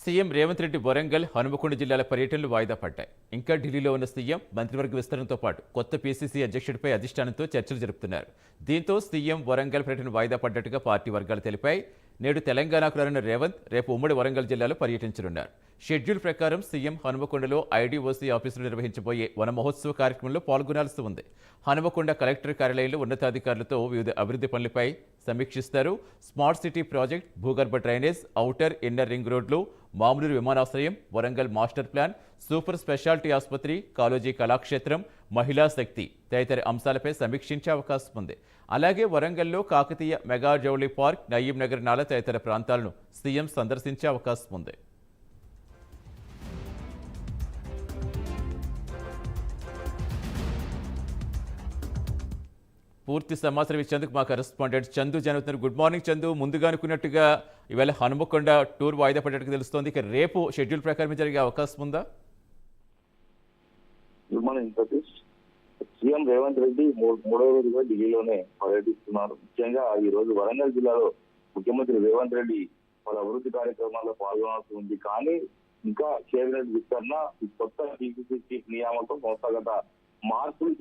CM Revanth Reddy Warangal, Hanumakonda జిల్లాల పర్యటనలు వాయిదా పడ్డాయి. ఇంకా ఢిల్లీలో ఉన్న సీఎం మంత్రివర్గ విస్తరణతో పాటు కొత్త పీసీసీ అధ్యక్షుడిపై అధిష్టానంతో చర్చలు జరుపుతున్నారు. దీంతో సీఎం వరంగల్ పర్యటన వాయిదా పడ్డట్టుగా పార్టీ వర్గాలు తెలిపాయి. నేడు తెలంగాణకు రానున్న రేవంత్ రేపు ఉమ్మడి వరంగల్ జిల్లాలో పర్యటించనున్నారు. షెడ్యూల్ ప్రకారం సీఎం హనుమకొండలో ఐడీఓసీ ఆఫీసులో నిర్వహించబోయే వన మహోత్సవ కార్యక్రమంలో పాల్గొనాల్సి ఉంది. హనుమకొండ కలెక్టర్ కార్యాలయంలో ఉన్నతాధికారులతో వివిధ అభివృద్ధి పనులపై సమీక్షిస్తారు. స్మార్ట్ సిటీ ప్రాజెక్ట్, భూగర్భ డ్రైనేజ్, ఔటర్ ఇన్నర్ రింగ్ రోడ్లు, మామూలు విమానాశ్రయం, Warangal master plan, super speciality ఆసుపత్రి, కాలోజీ కళాక్షేత్రం, మహిళా శక్తి తదితర అంశాలపై సమీక్షించే అవకాశం ఉంది. అలాగే వరంగల్లో కాకతీయ మెగా జౌళి పార్క్, నయీం నగర్ నాల తదితర ప్రాంతాలను సీఎం సందర్శించే అవకాశం ఉంది. పూర్తి సమాచారం ఇచ్చేందుకు మా కరెస్పాండెంట్ చందు జరుగుతున్నారు. Good morning Chandu. ముందుగా అనుకున్నట్టుగా ఇవాళ హనుమకొండ టూర్ వాయిదా పడ్డట్టుగా తెలుస్తోంది. ఇక రేపు షెడ్యూల్ ప్రకారం జరిగే అవకాశం ఉందా? Good morning Satish. CM Revanth Reddy మూడవ రోజుగా ఢిల్లీలోనే పర్యటిస్తున్నారు. ముఖ్యంగా ఈ రోజు వరంగల్ జిల్లాలో ముఖ్యమంత్రి రేవంత్ రెడ్డి పలు అభివృద్ధి కార్యక్రమాల్లో పాల్గొనాల్సి ఉంది. కానీ ఇంకా కేబినెట్ విస్తరణ, కొత్త పీసీసీ చీఫ్ నియామకం, కొత్తగత మార్పులు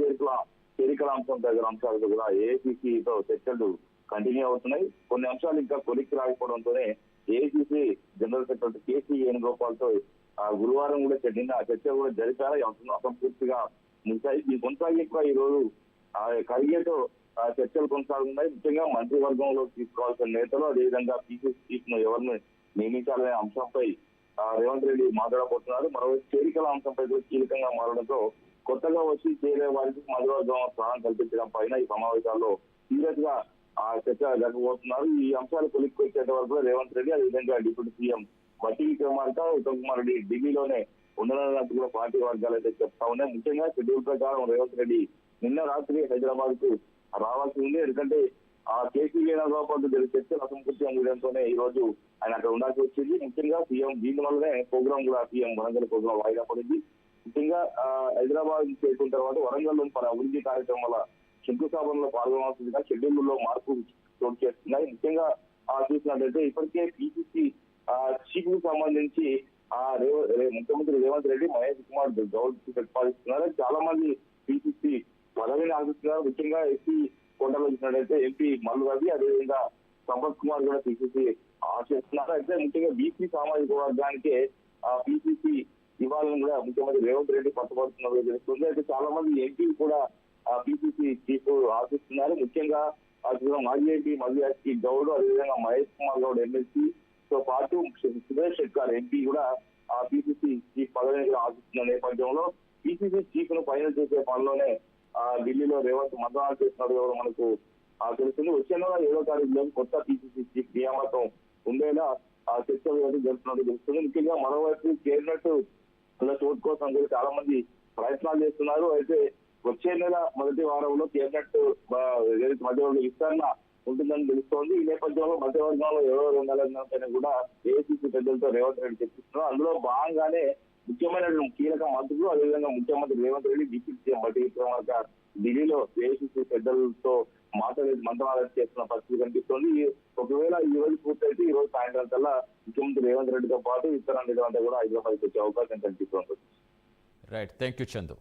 చేరికల అంశం దగ్గర అంశాలతో కూడా ఏఐసీసీతో చర్చలు కంటిన్యూ అవుతున్నాయి. కొన్ని అంశాలు ఇంకా కొలిక్కి రాకపోవడంతోనే ఏఐసీసీ జనరల్ సెక్రటరీ కేసీ వేణుగోపాల్తో గురువారం కూడా చర్చ కూడా జరిపారు. అసంపూర్తిగా ముగిశాయి. ఈ కొనసాగింపుగా ఈ రోజు ఖర్గేతో చర్చలు కొనసాగుతున్నాయి. ముఖ్యంగా మంత్రివర్గంలో తీసుకోవాల్సిన నేతలు, అదేవిధంగా పీసీసీ చీఫ్ ను ఎవరిని నియమించాలనే అంశంపై రేవంత్ రెడ్డి మాట్లాడబోతున్నారు. మరోవైపు చేరికల అంశంపై కూడా కీలకంగా మారడంతో కొత్తగా వచ్చి చేరే వారికి మంత్రివర్గం స్థానం కల్పించడం పైన ఈ సమావేశాల్లో సీరియస్ గా చర్చ జరగబోతున్నారు. ఈ అంశాలు కొలిక్కి వచ్చేంత వరకు రేవంత్ రెడ్డి, అదేవిధంగా డిప్యూటీ సీఎం బట్టి విక్రమార్క, ఉత్తమ్ కుమార్ రెడ్డి ఢిల్లీలోనే ఉండనున్నట్టు కూడా పార్టీ వర్గాలు అయితే చెప్తా ఉన్నాయి. ముఖ్యంగా షెడ్యూల్ ప్రకారం రేవంత్ రెడ్డి నిన్న రాత్రి హైదరాబాద్ కు రావాల్సి ఉంది. ఎందుకంటే కేసీ వేణుగోపాల్ జరిగే చర్చలు అసంపూర్తిగా ఉండడంతోనే ఈ రోజు ఆయన అక్కడ ఉండాల్సి వచ్చింది. ముఖ్యంగా సీఎం దీని వల్లనే ప్రోగ్రామ్ కూడా సీఎం వరంగల్ ప్రోగ్రాం వాయిదా పడింది. ముఖ్యంగా హైదరాబాద్ చేరుకున్న తర్వాత వరంగల్ లోని పలు అభివృద్ధి కార్యక్రమాల శంకుస్థాపనలో పాల్గొనాల్సిందిగా షెడ్యూల్లో మార్పు చోటు చేస్తున్నాయి. ముఖ్యంగా చూసినట్లయితే ఇప్పటికే పీసీసీ చీఫ్ కు సంబంధించి ముఖ్యమంత్రి రేవంత్ రెడ్డి మహేష్ కుమార్ గౌడ్ ప్రతిపాదిస్తున్నారు. చాలా మంది పీసీసీ పదవిని ఆశిస్తున్నారు. ముఖ్యంగా ఎస్సీ కోటలో చూసినట్లయితే ఎంపీ మల్లు రవి, అదేవిధంగా సంపత్ కుమార్ కూడా పీసీసీ ఆశిస్తున్నారు. అయితే ముఖ్యంగా బీసీ సామాజిక వర్గానికి పీసీసీ ఇవ్వాలని కూడా ముఖ్యమంత్రి రేవంత్ రెడ్డి పట్టుబడుతున్నట్లు తెలుస్తుంది. అయితే చాలా మంది ఎంపీలు కూడా పీసీసీ చీఫ్ ఆశిస్తున్నారు. ముఖ్యంగా మాజీ ఎంపీ మల్లు గౌడ్, అదేవిధంగా మహేష్ కుమార్ గౌడ్ ఎమ్మెల్సీ తో పాటు సురేష్ శెట్కర్ ఎంపీ కూడా పీసీసీ చీఫ్ పదవిని ఆశిస్తున్న నేపథ్యంలో పీసీసీ చీఫ్ ను ఫైనల్ చేసే పనిలోనే ఢిల్లీలో రేవంత్ మంత్రాలు చేస్తున్నట్టు కూడా మనకు తెలుస్తుంది. వచ్చే నెల 7వ తారీఖులో కొత్త పీసీసీ చీఫ్ నియామకం ఉండేలా చర్చలు జరుపుతున్నట్టు తెలుస్తుంది. ముఖ్యంగా మరోవైపు కేబినెట్ చోటు కోసం కూడా చాలా మంది ప్రయత్నాలు చేస్తున్నారు. అయితే వచ్చే నెల మొదటి వారంలో కేబినెట్ మధ్యవర్గ విస్తరణ ఉంటుందని తెలుస్తోంది. ఈ నేపథ్యంలో మధ్యవర్గంలో ఎవరో ఉండాలన్న కూడా ఏఐసీసీ పెద్దలతో రేవంత్ రెడ్డి చర్చిస్తున్నారు. అందులో భాగంగానే ముఖ్యమైన కీలక మంత్రులు, అదేవిధంగా ముఖ్యమంత్రి రేవంత్ రెడ్డి, డిప్యూటీ సీఎం బట్టి విక్రమార్క ఢిల్లీలో ఏఐసీసీ పెద్దలతో మంత్రాలు చేస్తున్న పరిస్థితి కనిపిస్తోంది. ఒకవేళ ఈ రోజు పూర్తయితే ఈ రోజు సాయంత్రం కల్లా ముఖ్యమంత్రి రేవంత్ రెడ్డితో పాటు ఇతర నేతలంతా కూడా హైదరాబాద్ వచ్చే అవకాశం కనిపిస్తోంది. Right, thank you Chandu.